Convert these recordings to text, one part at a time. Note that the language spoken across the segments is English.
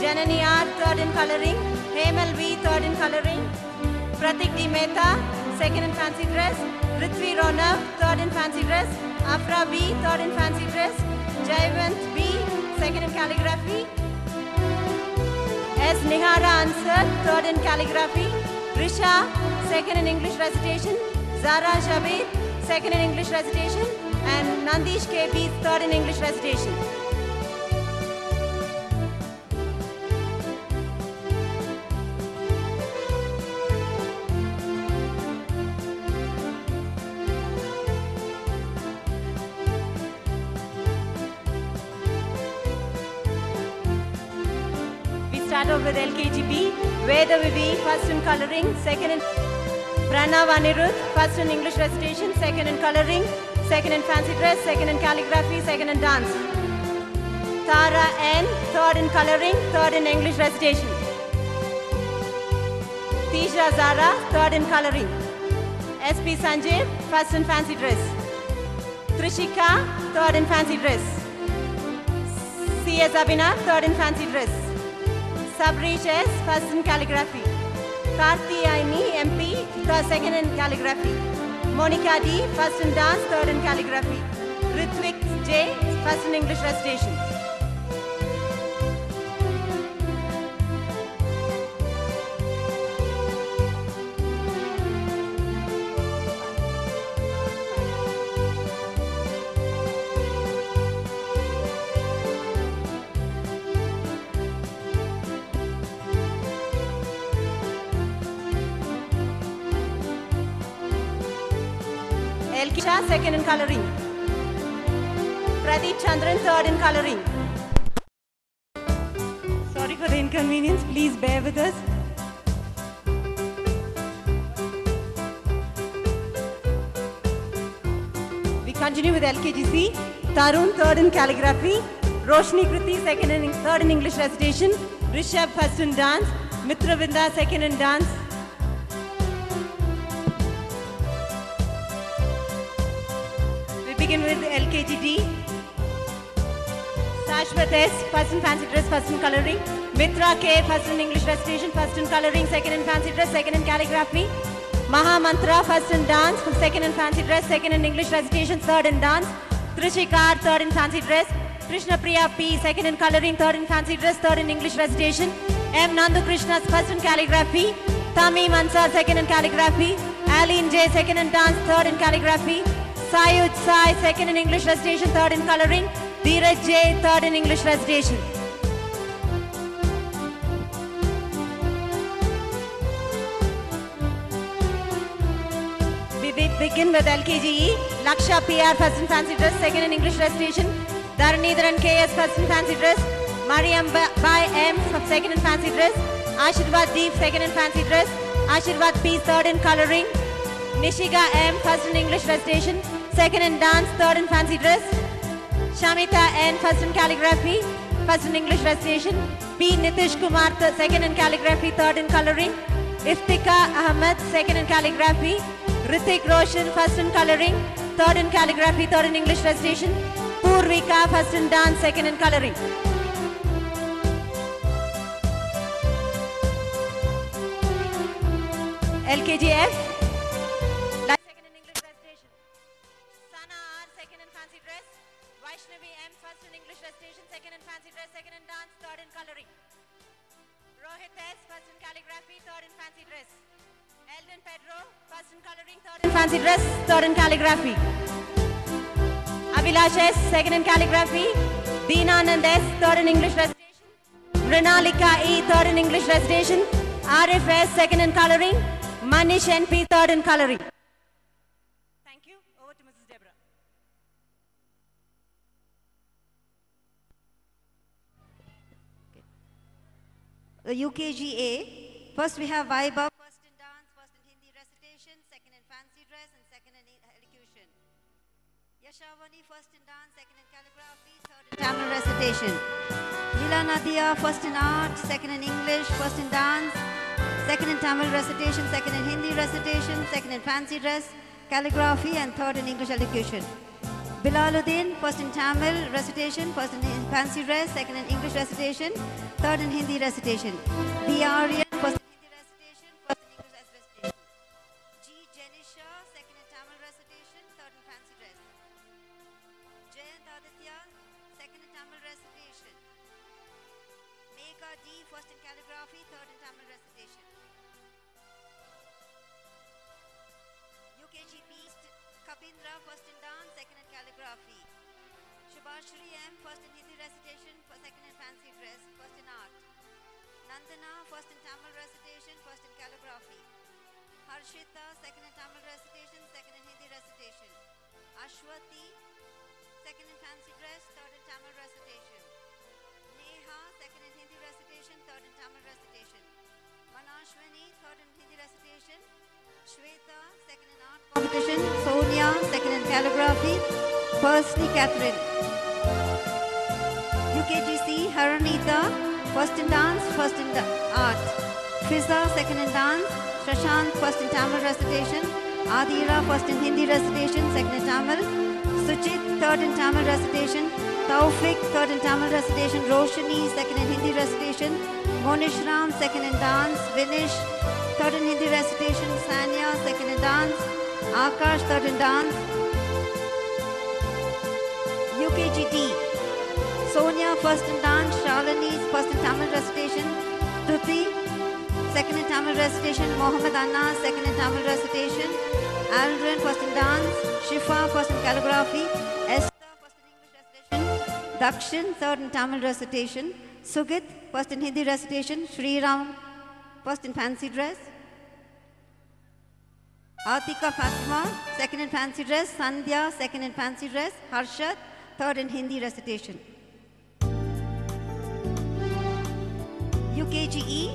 Janani R, third in coloring. Hemal V, third in coloring. Pratik D. Mehta, second in fancy dress. Rithvi Ronav, third in fancy dress. Afra B, third in fancy dress. Jayvant B, second in calligraphy. S. Nihara Ansar, third in calligraphy. Risha, second in English recitation. Zara Shabir, second in English recitation. And Nandish KB, third in English recitation. Start off with LKGB, Veda Vivi, first in coloring, second in Pranav Anirudh, first in English recitation, second in coloring, second in fancy dress, second in calligraphy, second in dance. Tara N, third in coloring, third in English recitation. Tisha Zara, third in coloring. SP Sanjay, first in fancy dress. Trishika, third in fancy dress. CS Abhinav, third in fancy dress. Sabrish S, first in calligraphy. Karthi Aini, MP, second in calligraphy. Monica D, first in dance, third in calligraphy. Rithvik J, first in English recitation. Elkisha, second in coloring. Pradeep Chandran, third in coloring. Sorry for the inconvenience, please bear with us. We continue with LKGC. Tarun, third in calligraphy. Roshni Kriti, third in English recitation. Rishabh, first in dance. Mitra Vinda, second in dance. Begin with LKGD. Shashwat S, first in fancy dress, first in coloring. Mitra K, first in English recitation, first in coloring, second in fancy dress, second in calligraphy. Maha Mantra, first in dance, second in fancy dress, second in English recitation, third in dance. Trishikar, third in fancy dress. Krishna Priya P, second in coloring, third in fancy dress, third in English recitation. M. Nandu Krishna, first in calligraphy. Tami Mansar, second in calligraphy. Aline J, second in dance, third in calligraphy. Sayud Sai, second in English recitation, third in coloring. Dheeraj J, third in English recitation. We begin with LKGE. Laksha PR, first in fancy dress, second in English recitation. Dharanidharan KS, first in fancy dress. Mariam Bai M, second in fancy dress. Ashirvad Deep, second in fancy dress. Ashirvad P, third in coloring. Nishiga M, first in English recitation, second in dance, third in fancy dress. Shamita N, first in calligraphy, first in English recitation. P. Nitish Kumar, second in calligraphy, third in coloring. Iftika Ahmed, second in calligraphy. Ritik Roshan, first in coloring, third in calligraphy, third in English recitation. Purvika, first in dance, second in coloring. LKGF. Second in English recitation. Sana R, second in fancy dress. Vaishnavi M, first in English recitation, second in fancy dress, second in dance, third in coloring. Rohit S, first in calligraphy, third in fancy dress. Eldon Pedro, first in coloring, third in fancy dress, third in calligraphy. Abhilash S, second in calligraphy. Deenanand S, third in English recitation. Rinalika E, third in English recitation. Arif S, second in coloring. Manish NP, third in coloring. Thank you. Over to Mrs. Deborah. The UKGA. First we have Vaibhav, first in dance, first in Hindi recitation, second in fancy dress, and second in elocution. Yashavani, first in dance, second in calligraphy, third in Tamil recitation. Leela Nadia, first in art, second in English, first in dance, second in Tamil recitation, second in Hindi recitation, second in fancy dress, calligraphy, and third in English elocution. Bilaluddin, first in Tamil recitation, first in fancy dress, second in English recitation, third in Hindi recitation. The Aryan, first in Hindi recitation, first in English recitation. G. Janisha, second in Tamil recitation, third in fancy dress. Jayant Aditya, second in Tamil recitation. Megha D, first in calligraphy, third in Tamil recitation. UKG B, Kabindra, first in dance, second in calligraphy. Shubhashri M, first in Hindi recitation, second in fancy dress, first in art. Nandana, first in Tamil recitation, first in calligraphy. Harshita, second in Tamil recitation, second in Hindi recitation. Ashwati, second in fancy dress, third in Tamil recitation. Neha, second in Hindi recitation, third in Tamil recitation. Manashwini, third in Hindi recitation. Shweta, second in art competition. Sonia, second in calligraphy. Persley Catherine. UKGC, Haranita, first in dance, first in art. Fiza, second in dance. Shashank, first in Tamil recitation. Adira, first in Hindi recitation, second in Tamil. Suchit, third in Tamil recitation. Taufik, third in Tamil recitation. Roshini, second in Hindi recitation. Monish Ram, second in dance. Vinish, third in Hindi recitation. Sanya, second in dance. Akash, third in dance. UKGD, Sonia, first in dance. Shalini, first in Tamil recitation. Tuti, second in Tamil recitation. Mohammed Anna, second in Tamil recitation. Aldrin, first in dance. Shifa, first in calligraphy. Esther, first in English recitation. Dakshin, third in Tamil recitation. Sugit, first in Hindi recitation. Sri Ram, first in fancy dress. Atika Fatma, second in fancy dress. Sandhya, second in fancy dress. Harshad, third in Hindi recitation. UKGE,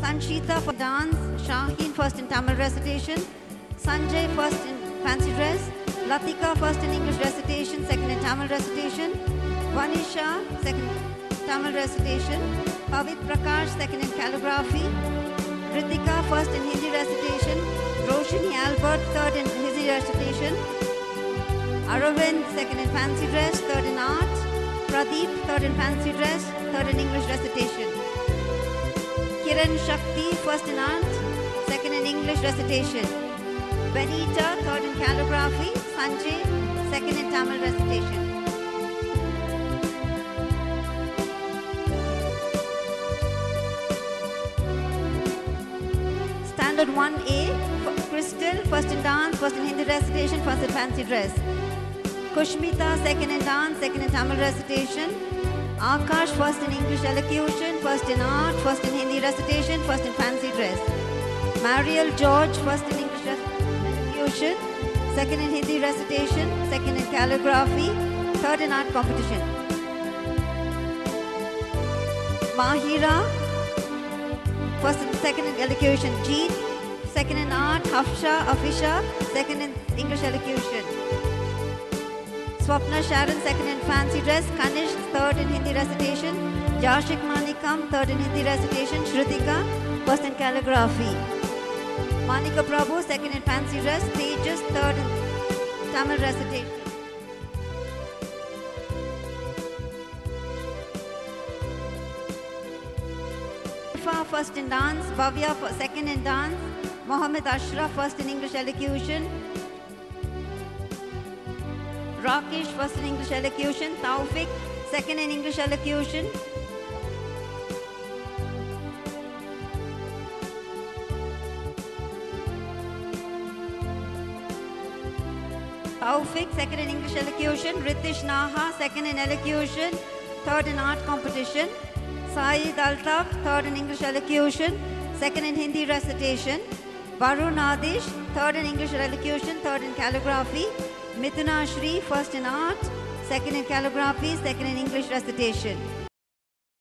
Sanchita for dance. Shaheen, first in Tamil recitation. Sanjay, first in fancy dress. Latika, first in English recitation, second in Tamil recitation. Vanisha, second in Tamil recitation. Pavit Prakash, second in calligraphy. Ritika, first in Hindi recitation. Roshini Albert, third in Hindi recitation. Aravind, second in fancy dress, third in art. Pradeep, third in fancy dress, third in English recitation. Kiran Shakti, first in art, second in English recitation. Benita, third in calligraphy. Sanjay, second in Tamil recitation. Standard 1A, Crystal, first in dance, first in Hindi recitation, first in fancy dress. Kushmita, second in dance, second in Tamil recitation. Akash, first in English elocution, first in art, first in Hindi recitation, first in fancy dress. Mariel George, first in English elocution, second in Hindi recitation, second in calligraphy, third in art competition. Mahira, first and second in elocution. Jeet, second in art. Hafsha, Afisha, second in English elocution. Swapna Sharon, second in fancy dress. Kanish, third in Hindi recitation. Jashik Manikam, third in Hindi recitation. Shrutika, first in calligraphy. Manika Prabhu, second in fancy dress. Tejas, third in Tamil recitation. First in dance. Bhavya, second in dance. Mohammed Ashraf, first in English elocution. Rakesh, first in English elocution. Taufik, second in English elocution. Taufik, second in English elocution. Ritish Naha, second in elocution, third in art competition. Saeed Altaf, third in English elocution, second in Hindi recitation. Varun Adish, third in English elocution, third in calligraphy. Mithuna Shri, first in art, second in calligraphy, second in English recitation.